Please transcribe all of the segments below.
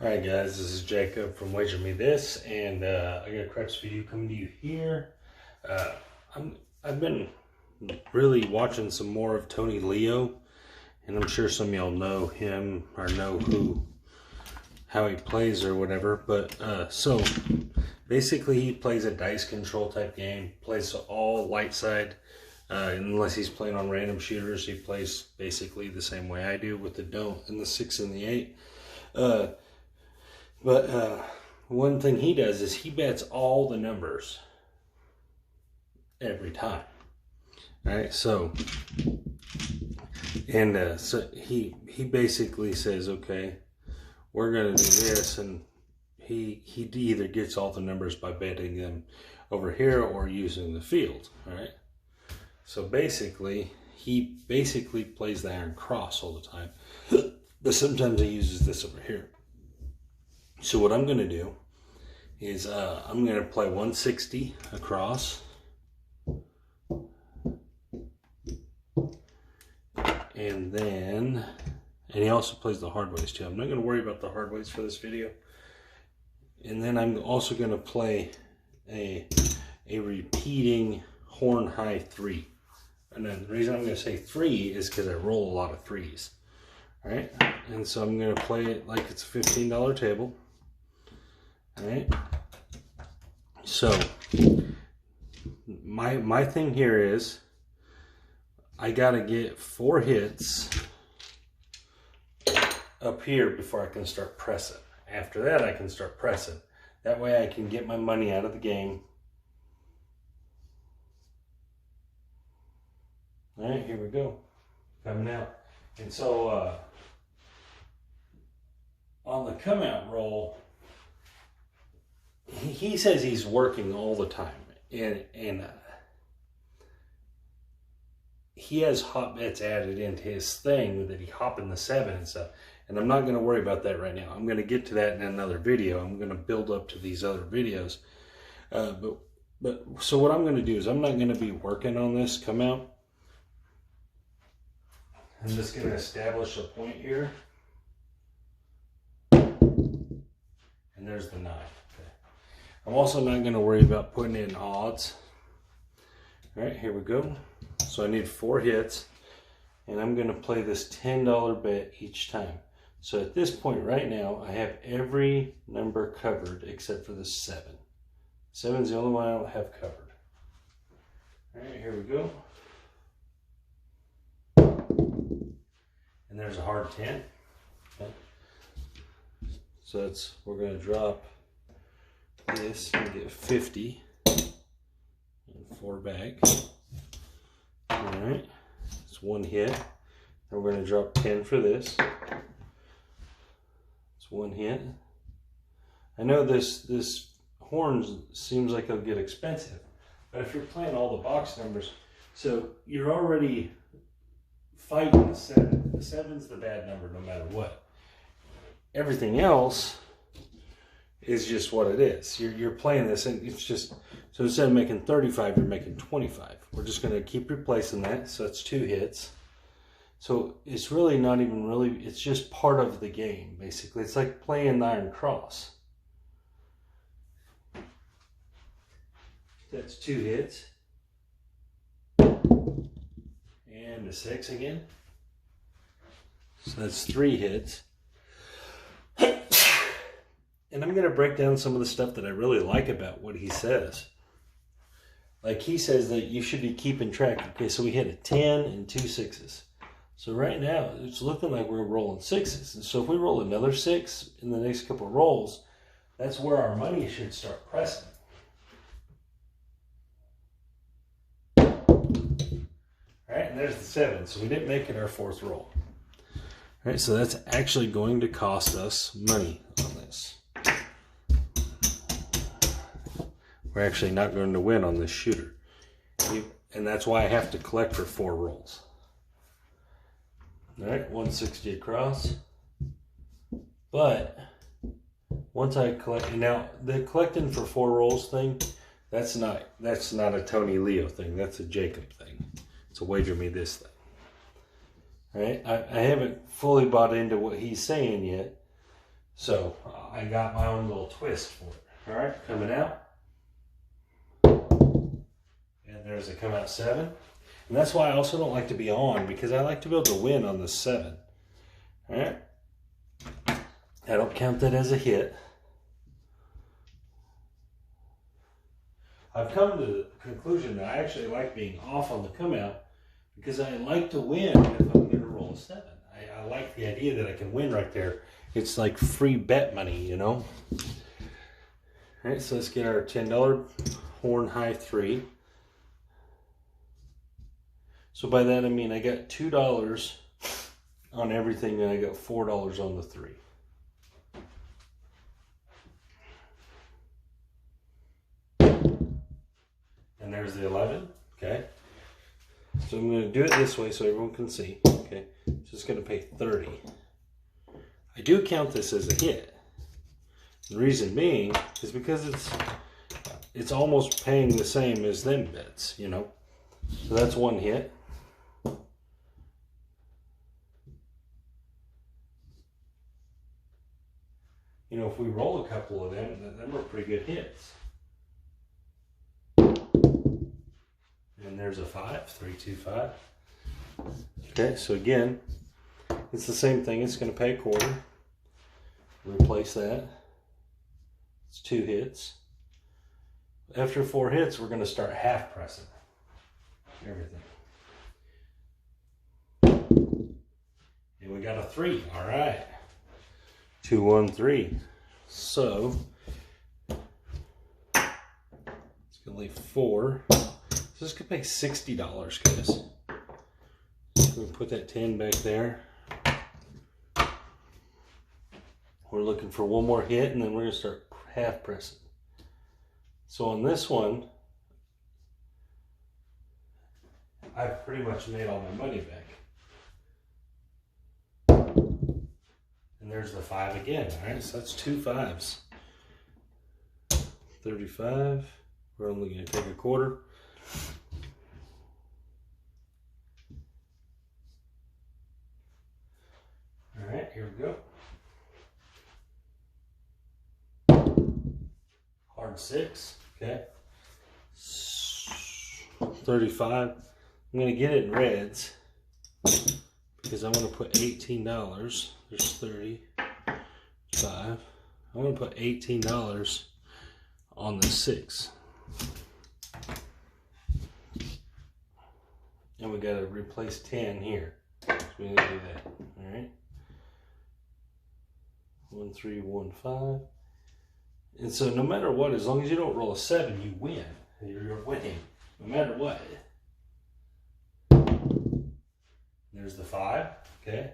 Alright guys, this is Jacob from Wager Me This, and I got a craps video coming to you here. I've been really watching some more of Tony Leo, and I'm sure some of y'all know him or know how he plays or whatever, but so basically he plays a dice control type game, plays all light side, unless he's playing on random shooters. He plays basically the same way I do with the don't and the 6 and the 8. But one thing he does is he bets all the numbers every time. All right, so he basically says, okay, we're gonna do this, and he either gets all the numbers by betting them over here or using the field. All right, so basically he plays the iron cross all the time, but sometimes he uses this over here. So what I'm going to do is I'm going to play 160 across. And he also plays the hard ways too. I'm not going to worry about the hard ways for this video. And then I'm also going to play a repeating horn high 3. And then the reason I'm going to say 3 is because I roll a lot of 3s. All right. And so I'm going to play it like it's a $15 table. Alright, so my thing here is I gotta get 4 hits up here before I can start pressing. After that I can start pressing. That way I can get my money out of the game. Alright, here we go. Coming out. And so on the come out roll, he says he's working all the time, and he has hot bets added into his thing that he hop in the 7 and stuff. And I'm not going to worry about that right now. I'm going to get to that in another video. I'm going to build up to these other videos. But so what I'm going to do is I'm not going to be working on this come out. I'm just going to establish a point here, and there's the 9. I'm also not going to worry about putting in odds. All right, here we go. So I need 4 hits, and I'm going to play this $10 bet each time. So at this point right now, I have every number covered except for the 7. 7 is the only one I don't have covered. All right, here we go. And there's a hard 10. Okay. So we're going to drop this and get 50 and 4 back. All right, it's 1 hit. And we're going to drop 10 for this. It's 1 hit. I know this horn seems like it'll get expensive, but if you're playing all the box numbers, so you're already fighting the 7. The 7's the bad number no matter what. Everything else is just what it is. You're playing this, and it's just, so instead of making 35, you're making 25. We're just going to keep replacing that, so that's 2 hits. So it's really not even really, it's just part of the game, basically. It's like playing the iron cross. That's 2 hits. And a 6 again. So that's 3 hits. And I'm going to break down some of the stuff that I really like about what he says. Like he says that you should be keeping track. Okay, so we hit a 10 and 2 6s. So right now, it's looking like we're rolling 6s. And so if we roll another 6 in the next couple of rolls, that's where our money should start pressing. All right, and there's the 7. So we didn't make it our 4th roll. All right, so that's actually going to cost us money on this. We're actually not going to win on this shooter. And that's why I have to collect for 4 rolls. All right, 160 across. But once I collect, now the collecting for 4 rolls thing, that's not a Tony Leo thing. That's a Jacob thing. It's a Wager Me This thing. All right, I haven't fully bought into what he's saying yet. So I got my own little twist for it. All right, coming out. And there's a come out 7. And that's why I also don't like to be on, because I like to be able to win on the 7. All right. I don't count that as a hit. I've come to the conclusion that I actually like being off on the come out because I like to win if I'm going to roll a 7. I like the idea that I can win right there. It's like free bet money, you know. All right, so let's get our $10 horn high 3. So by that I mean I got $2 on everything and I got $4 on the 3. And there's the 11, okay? So I'm going to do it this way so everyone can see, okay? So it's going to pay 30. I do count this as a hit. The reason being is because it's almost paying the same as them bets, you know? So that's one hit. You know, if we roll a couple of them are pretty good hits. And there's a 5, 3, 2, 5. Okay, so again, it's the same thing. It's going to pay a quarter. Replace that. It's 2 hits. After 4 hits, we're going to start half pressing everything. And we got a 3. All right. 2, 1, 3. So it's going to leave 4. So this could pay $60, guys. We can put that 10 back there. We're looking for one more hit, and then we're going to start half pressing. So on this one, I've pretty much made all my money back. And there's the 5 again. All right, so that's 2 5s. 35. We're only going to take a quarter. All right, here we go. Hard 6, okay. 35. I'm going to get it in reds because I want to put $18. There's 35. I'm going to put $18 on the 6. And we got to replace 10 here. So we need to do that. All right. 1, 3, 1, 5. And so no matter what, as long as you don't roll a 7, you win. You're winning, no matter what. There's the 5, okay?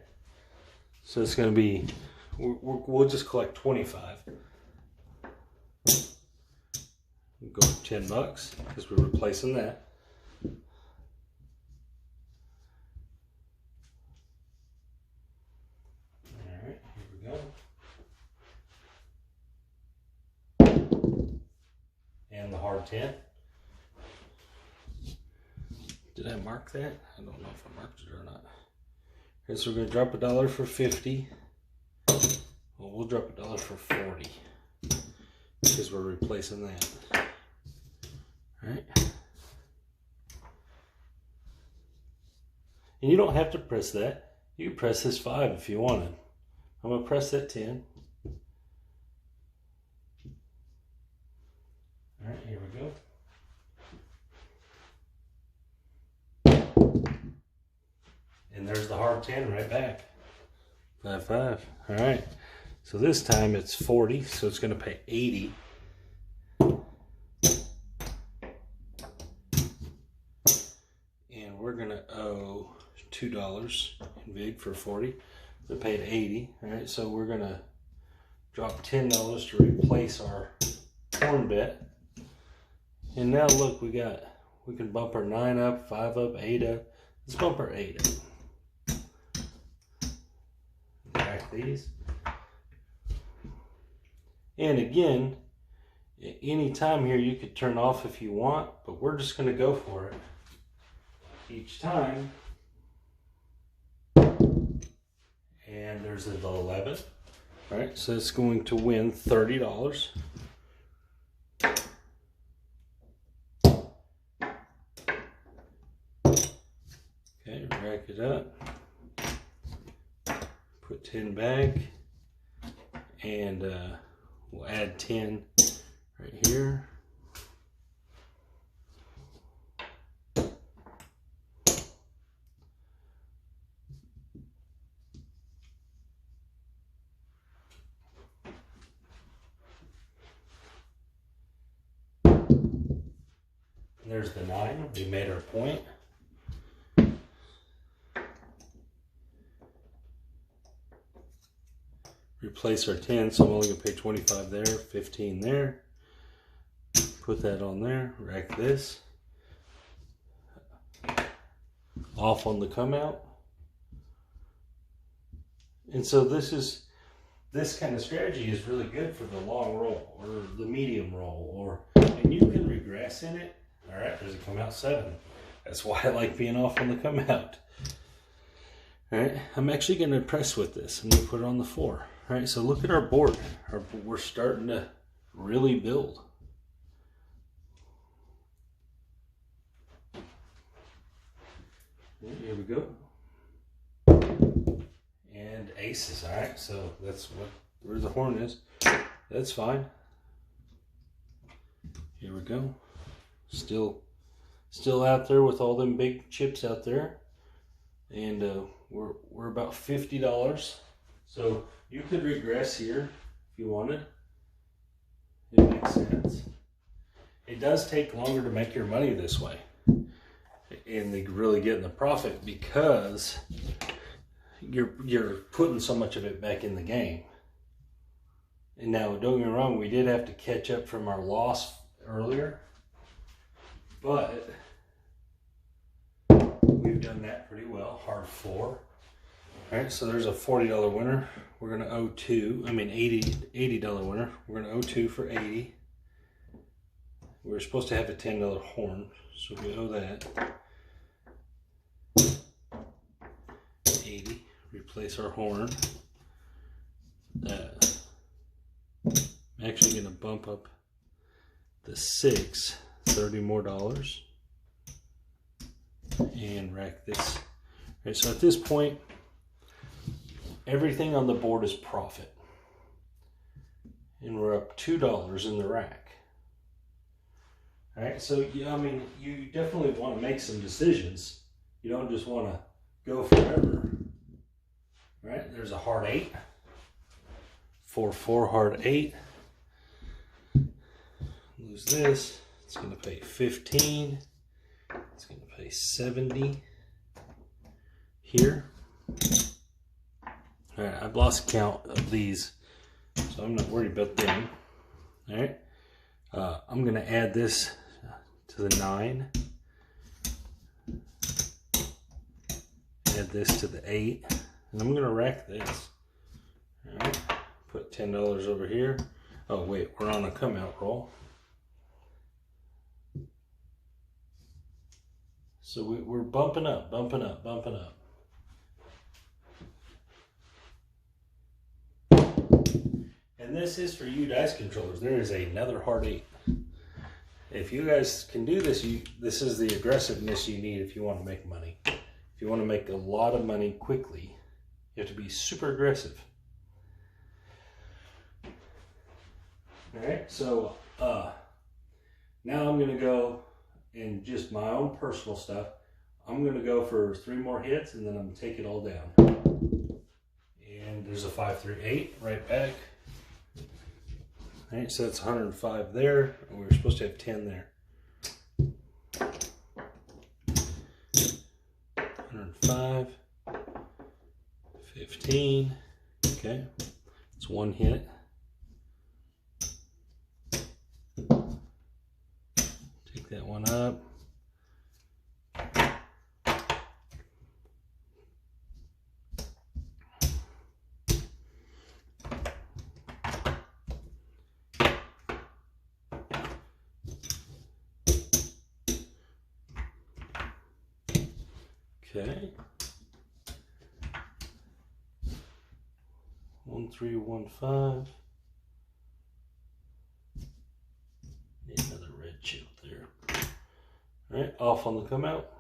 So it's going to be, we'll just collect 25. We'll go $10 because we're replacing that. All right, here we go. And the hard 10. Did I mark that? I don't know if I marked it or not. Okay, so we're going to drop $1 for 50. Well, we'll drop $1 for 40 because we're replacing that. All right. And you don't have to press that. You can press this 5 if you wanted. I'm going to press that 10. All right, here we go. And there's the hard 10 right back. 5, 5. All right. So this time it's 40, so it's going to pay 80. And we're going to owe $2 in VIG for 40. We paid 80. All right, so we're going to drop $10 to replace our horn bet. And now look, we can bump our 9 up, 5 up, 8 up. Let's bump our 8 up. Back these. And again, any time here you could turn off if you want, but we're just going to go for it each time. And there's the 11. All right, so it's going to win $30. Okay, rack it up. Put 10 back, and we'll add 10 right here. There's the 9. We made our point. Replace our 10, so I'm only going to pay 25 there, 15 there. Put that on there, rack this. Off on the come out. And so this kind of strategy is really good for the long roll or the medium roll, and you can regress in it. All right, there's a come out 7. That's why I like being off on the come out. All right, I'm actually going to press with this. I'm going to put it on the 4. All right, so look at our board. We're starting to really build. Here we go. And aces. All right, so that's where the horn is. That's fine. Here we go. Still out there with all them big chips out there, and we're about $50. So you could regress here if you wanted. It makes sense. It does take longer to make your money this way, and they really get in the profit because you're putting so much of it back in the game. And now, don't get me wrong, we did have to catch up from our loss earlier, but we've done that pretty well. Hard 4. All right, so there's a $40 winner. We're gonna owe $80 winner. We're gonna owe 2 for 80. We're supposed to have a $10 horn, so we owe that. 80. Replace our horn. I'm actually gonna bump up the 6, $30 more, and rack this. All right, so at this point, everything on the board is profit, and we're up $2 in the rack. All right, so yeah, I mean, you definitely want to make some decisions. You don't just want to go forever. All right, there's a hard 8. 4-4 hard 8. Lose this. It's going to pay 15. It's going to pay 70 here. All right, I've lost count of these, so I'm not worried about them. All right, I'm going to add this to the 9. Add this to the 8, and I'm going to rack this. All right, put $10 over here. Oh wait, we're on a come out roll. So we're bumping up, bumping up, bumping up. And this is for you dice controllers. There is another hard 8. If you guys can do this, this is the aggressiveness you need if you want to make money. If you want to make a lot of money quickly, you have to be super aggressive. All right, so now I'm going to go in just my own personal stuff. I'm going to go for 3 more hits, and then I'm going to take it all down. And there's a 5, 3, 8 right back. All right, so that's 105 there. We were supposed to have 10 there. 105, 15. Okay, it's 1 hit. Take that one up. Okay. 1, 1315. Need another red chip there. All right, off on the come out.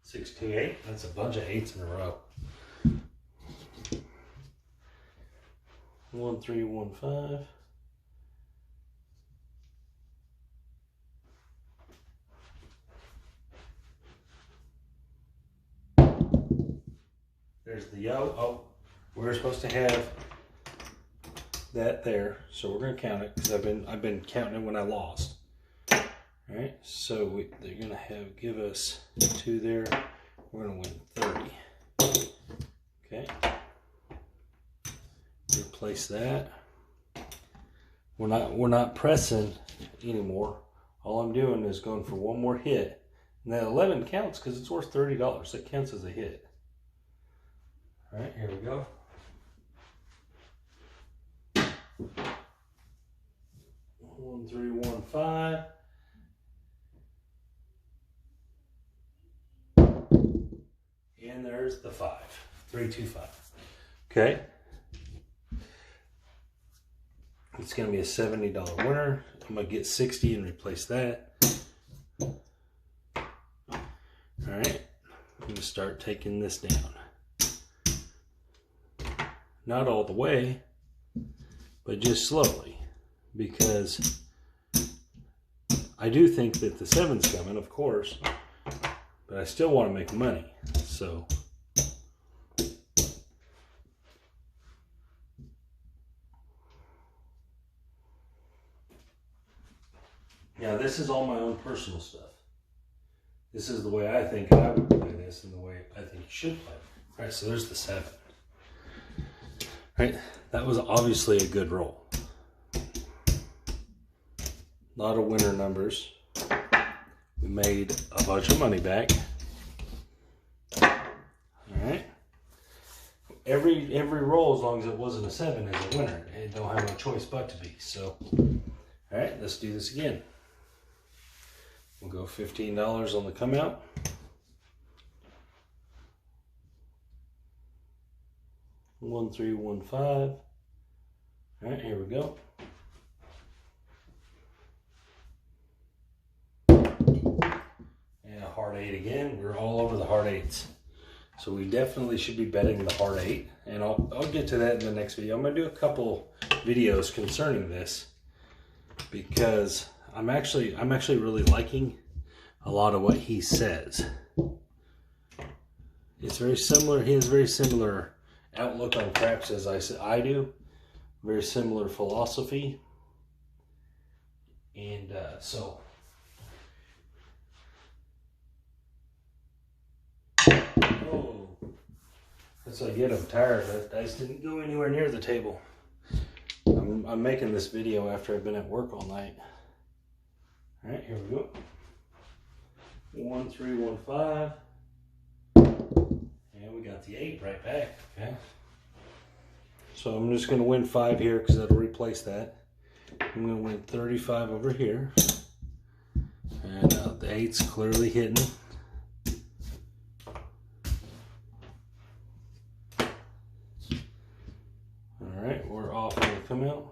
Six, two, eight. That's a bunch of eights in a row. 1315. There's the yo. Oh, we're supposed to have that there, so we're gonna count it because I've been counting it when I lost. All right, so they're gonna give us 2 there. We're gonna win 30. Okay. Replace that. We're not pressing anymore. All I'm doing is going for one more hit. And that 11 counts because it's worth $30. That counts as a hit. All right, here we go. One, 3, 1, 5. And there's the 5. 3, 2, 5. Okay. It's going to be a $70 winner. I'm going to get 60 and replace that. All right. I'm going to start taking this down. Not all the way, but just slowly. Because I do think that the 7's coming, of course. But I still want to make money. So... yeah, this is all my own personal stuff. This is the way I think I would play this and the way I think you should play. All right, so there's the 7. All right, that was obviously a good roll. A lot of winner numbers. We made a bunch of money back. All right. Every roll, as long as it wasn't a 7, is a winner. It don't have no choice but to be. So, all right, let's do this again. We'll go $15 on the come out. One, 3, 1, 5. All right, here we go. And a hard 8 again. We're all over the hard 8s. So we definitely should be betting the hard 8. And I'll get to that in the next video. I'm gonna do a couple videos concerning this because I'm actually really liking a lot of what he says. It's very similar. He has very similar outlook on craps as I do. Very similar philosophy. And so. Oh, that's what I get. I'm tired. I just didn't go anywhere near the table. I'm making this video after I've been at work all night. All right, here we go. 1, 3, 1, 5. And we got the 8 right back. Okay. So I'm just going to win 5 here because that'll replace that. I'm going to win 35 over here. And the 8's clearly hitting. All right, we're off on the come out.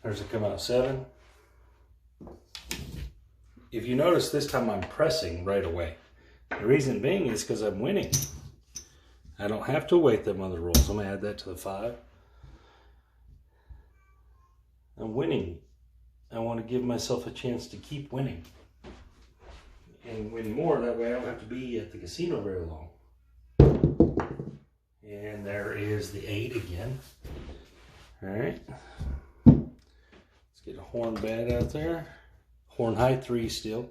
There's a come out 7. If you notice, this time I'm pressing right away. The reason being is because I'm winning. I don't have to wait them other rolls. I'm going to add that to the 5. I'm winning. I want to give myself a chance to keep winning. And win more. That way I don't have to be at the casino very long. And there is the 8 again. All right. Let's get a horn bad out there. Horn high 3 still.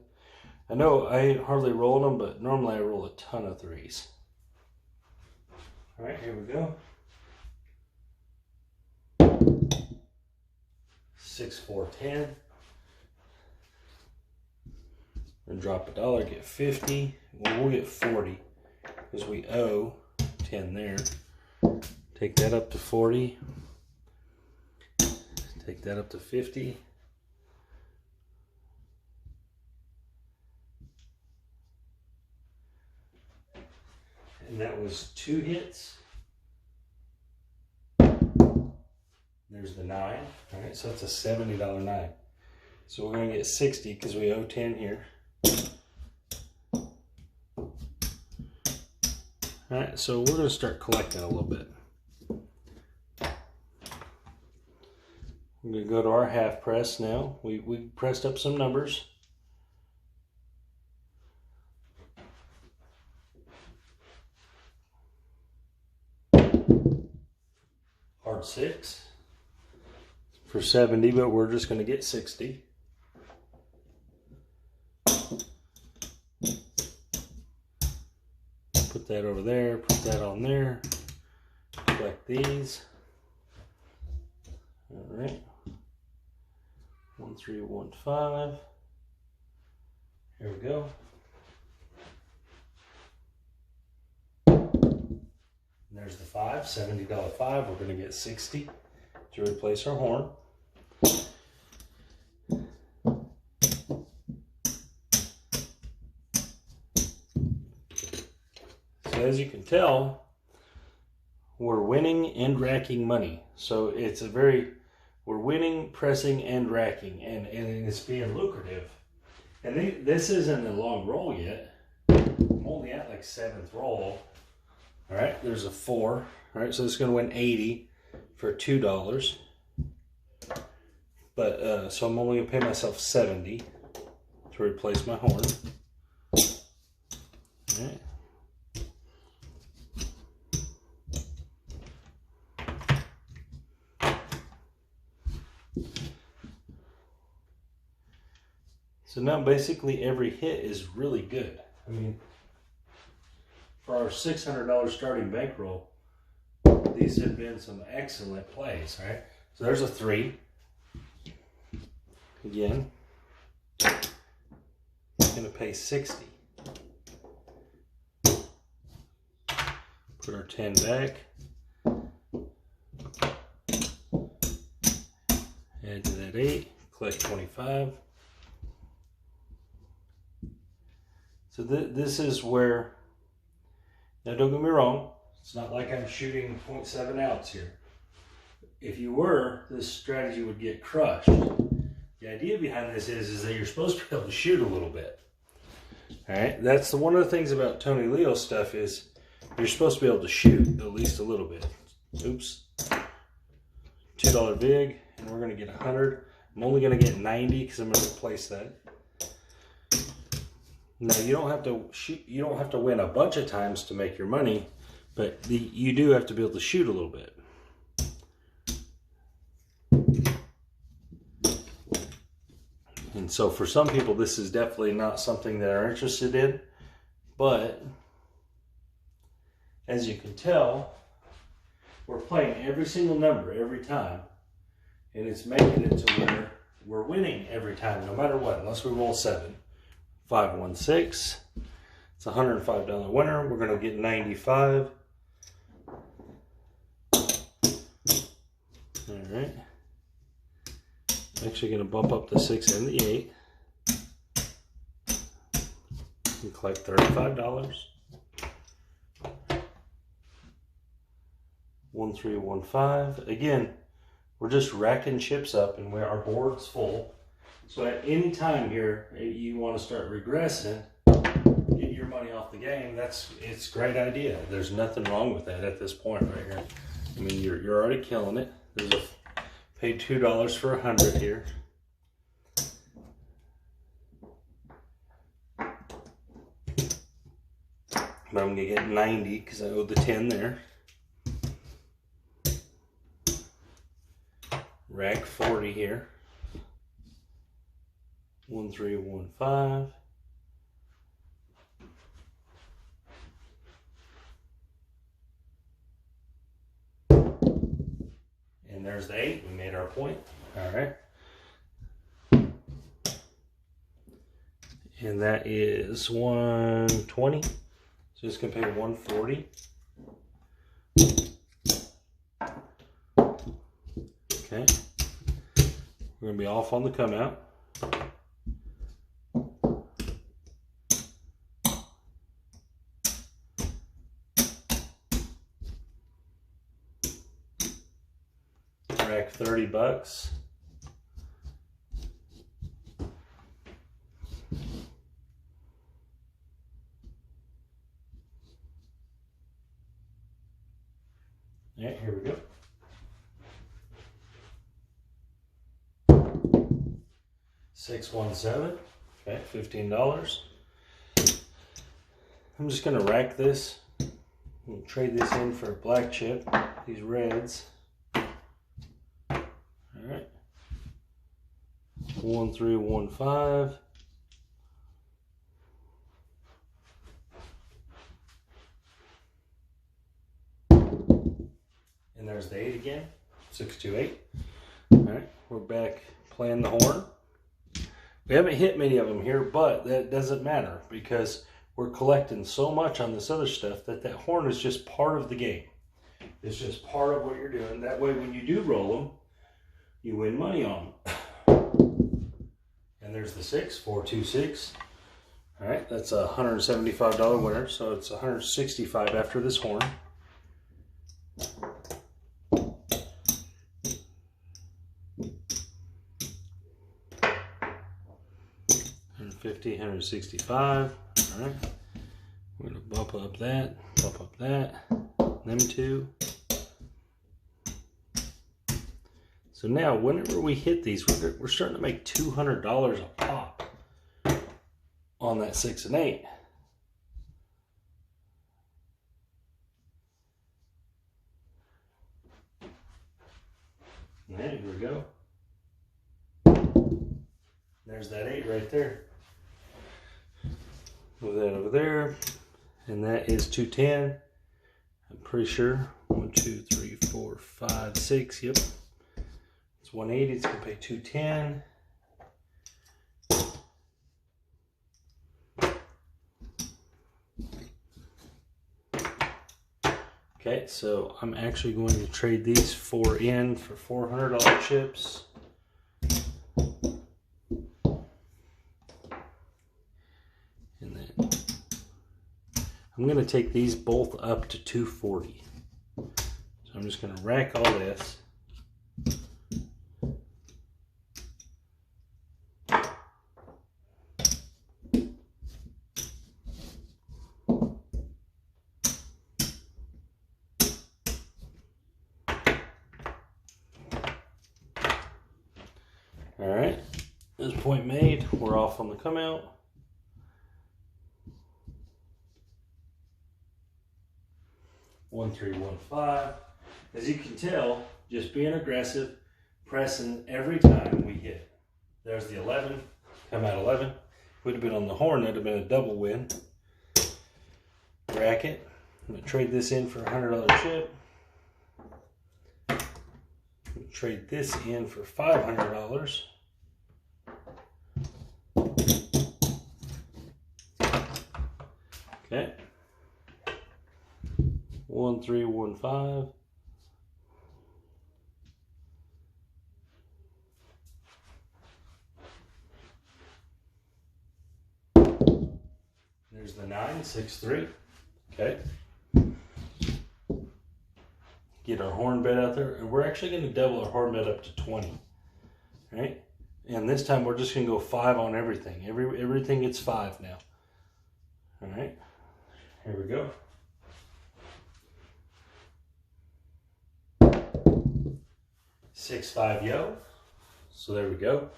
I know I hardly roll them, but normally I roll a ton of 3s. All right, here we go. 6, 4, 10. And drop $1, get 50. Well, we'll get 40 because we owe 10 there. Take that up to 40. Take that up to 50. And that was 2 hits. There's the 9. All right, so it's a $70 9. So we're going to get 60 because we owe 10 here. All right, so we're going to start collecting a little bit. We're going to go to our half press now. We pressed up some numbers. Hard 6 for 70, but we're just going to get 60. Put that over there, put that on there. Collect these. All right. 1315. Here we go. And there's the 5, $70 5. We're going to get 60 to replace our horn. So as you can tell, we're winning and racking money. So it's a very, we're winning, pressing, and racking, and it's being lucrative. And this isn't a long roll yet. I'm only at like 7th roll. All right, there's a 4. All right, so it's going to win 80 for $2. But so I'm only going to pay myself 70 to replace my horn. All right. So now basically every hit is really good. I mean, for our $600 starting bankroll, these have been some excellent plays, right? So there's a 3. Again, I'm going to pay 60. Put our 10 back. Add to that 8. Collect 25. So this is where, now don't get me wrong, it's not like I'm shooting 0.7 ounce here. If you were, this strategy would get crushed. The idea behind this is that you're supposed to be able to shoot a little bit. All right, that's one of the things about Tony Leo stuff is you're supposed to be able to shoot at least a little bit. Oops. $2 vig, and we're gonna get 100. I'm only gonna get 90 because I'm gonna replace that. Now you don't have to shoot. You don't have to win a bunch of times to make your money, but you do have to be able to shoot a little bit. And so for some people, this is definitely not something they're interested in. But as you can tell, we're playing every single number every time, and it's making it to where we're winning every time, no matter what, unless we roll 7. 516. It's a $105 winner. We're going to get 95. All right. I'm actually going to bump up the 6 and the 8. And collect $35. 1315. Again, we're just racking chips up, and our board's full. So at any time here, you want to start regressing, get your money off the game, it's a great idea. There's nothing wrong with that at this point right here. I mean, you're already killing it. Paid $2 for 100 here. But I'm gonna get 90 because I owe the 10 there. Rack 40 here. 1315. And there's the 8. We made our point. All right. And that is 120. So it's going to pay 140. Okay. We're going to be off on the come out. Rack $30. Yeah, here we go. $617. Okay, $15. I'm just gonna rack this. We'll trade this in for a black chip. These reds. All right. 1315. And there's the 8 again. 628. All right, we're back playing the horn. We haven't hit many of them here, but that doesn't matter because we're collecting so much on this other stuff that horn is just part of the game. It's just part of what you're doing. That way, when you do roll them, you win money on them. And there's the 6, 426. All right, that's a $175 winner, so it's $165 after this horn. $150, $165. All right, we're gonna bump up that, them two. So now, whenever we hit these, we're starting to make $200 a pop on that 6 and 8. Yeah, here we go. There's that 8 right there. Move that over there, and that is 210. I'm pretty sure 1, 2, 3, 4, 5, 6. Yep, it's 180. It's gonna pay 210. Okay, so I'm actually going to trade these 4 in for $400 chips. And then I'm going to take these both up to 240. So I'm just going to rack all this. All right, this point made, we're off on the come out. $1,315. As you can tell, just being aggressive, pressing every time we hit. There's the 11, come out 11. If we'd have been on the horn, that'd have been a double win. Rack it. I'm gonna trade this in for a $100 chip. Trade this in for $500. Okay. 1315. There's the 963. Okay. Get our horn bet out there, and we're actually going to double our horn bet up to 20. Right? And this time we're just going to go 5 on everything. Everything gets 5 now. All right. Here we go. $6-5 yo. So there we go.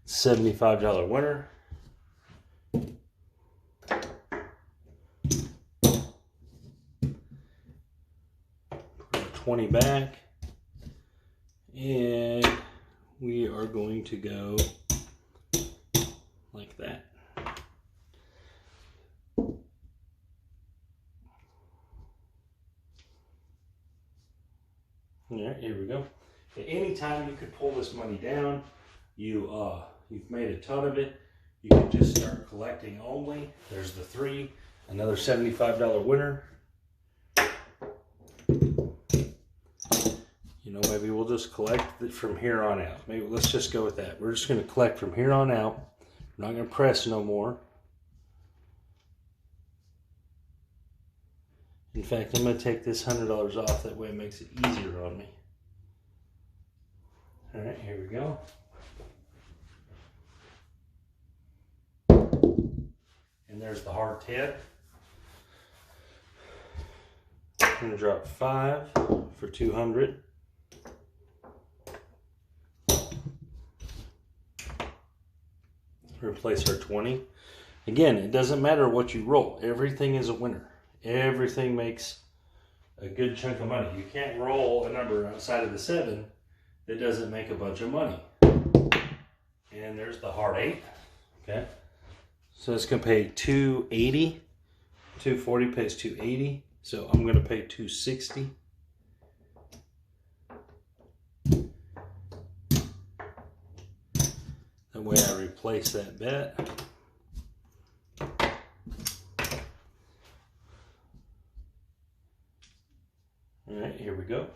$75 winner. Put our 20 back. And we are going to go like that. All right, here we go. At any time you could pull this money down. You've made a ton of it. You can just start collecting only. There's the 3, another $75 winner. You know, maybe we'll just collect it from here on out. Maybe let's just go with that. We're just going to collect from here on out. We're not going to press no more. In fact, I'm going to take this $100 off. That way it makes it easier on me. All right, here we go. And there's the hard tip. I'm going to drop 5 for 200. Replace our 20. Again, it doesn't matter what you roll. Everything is a winner. Everything makes a good chunk of money. You can't roll a number outside of the 7 that doesn't make a bunch of money. And there's the hard 8. Okay. So it's going to pay 280. 240 pays 280. So I'm going to pay 260. That way I replace that bet. All right, here we go.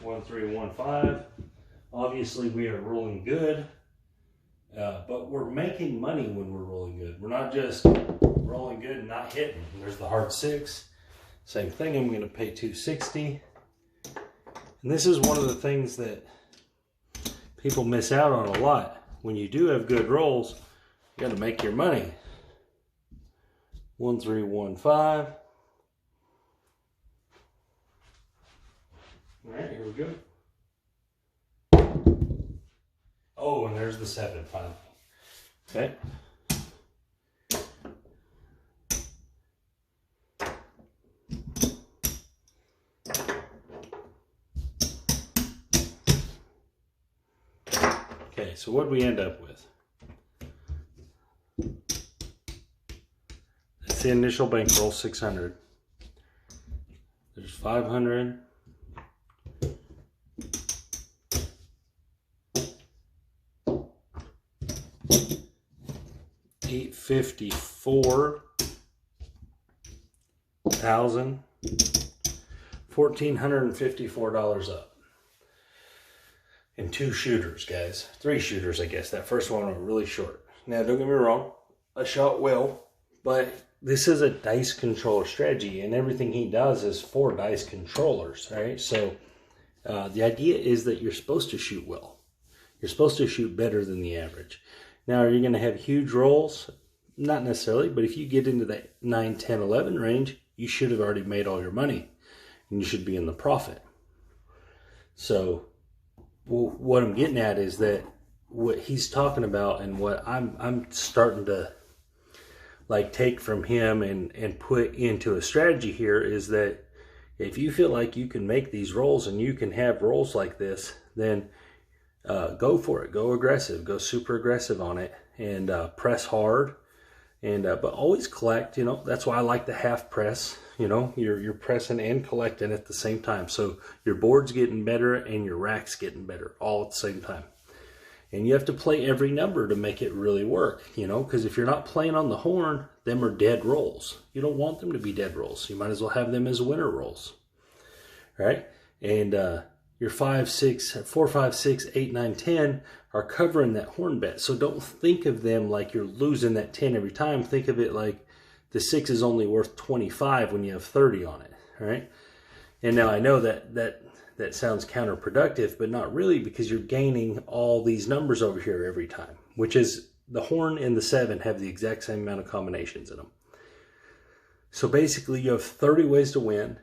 1315. Obviously we are rolling good, but we're making money when we're rolling good. We're not just rolling good and not hitting. There's the hard 6. Same thing, I'm going to pay 260. And this is one of the things that people miss out on a lot. When you do have good rolls, you got to make your money. 1315. All right, here we go. Oh, and there's the 7 finally. Okay. Okay, so what do we end up with? That's the initial bankroll, 600. There's 500. $854,000, $1,454 up. And 2 shooters, guys. 3 shooters, I guess. That first one was really short. Now, don't get me wrong. I shot well, but this is a dice controller strategy, and everything he does is for dice controllers, right? So the idea is that you're supposed to shoot well. You're supposed to shoot better than the average. Now, are you going to have huge rolls? Not necessarily, but if you get into that 9, 10, 11 range, you should have already made all your money, and you should be in the profit. So what I'm getting at is that what he's talking about and what I'm starting to like take from him and put into a strategy here is that if you feel like you can make these rolls and you can have rolls like this, then go for it. Go aggressive. Go super aggressive on it and press hard. And but always collect. You know, that's why I like the half press. You know, you're pressing and collecting at the same time. So your board's getting better and your rack's getting better all at the same time. And you have to play every number to make it really work. You know, because if you're not playing on the horn, them are dead rolls. You don't want them to be dead rolls. You might as well have them as winner rolls. All right, and your 5, 6, 4, 5, 6, 8, 9, 10 are covering that horn bet. So don't think of them like you're losing that 10 every time. Think of it like the 6 is only worth 25 when you have 30 on it. All right. And now I know that sounds counterproductive, but not really, because you're gaining all these numbers over here every time, which is the horn and the 7 have the exact same amount of combinations in them. So basically you have 30 ways to win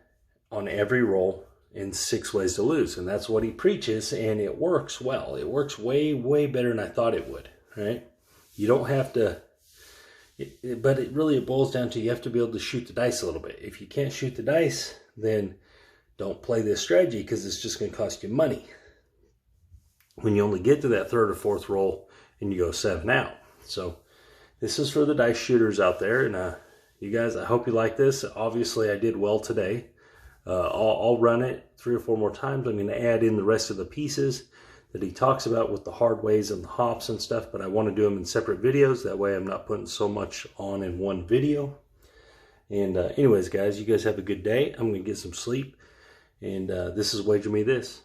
on every roll and 6 ways to lose. And that's what he preaches, and it works well. It works way, way better than I thought it would, right? You don't have to, but it really boils down to you have to be able to shoot the dice a little bit. If you can't shoot the dice, then don't play this strategy, because it's just going to cost you money when you only get to that 3rd or 4th roll and you go 7 out. So this is for the dice shooters out there. And you guys, I hope you like this. Obviously, I did well today. I'll run it 3 or 4 more times. I'm going to add in the rest of the pieces that he talks about with the hard ways and the hops and stuff, but I want to do them in separate videos. That way I'm not putting so much on in one video. And anyways, guys, you guys have a good day. I'm going to get some sleep. And this is Wager Me This.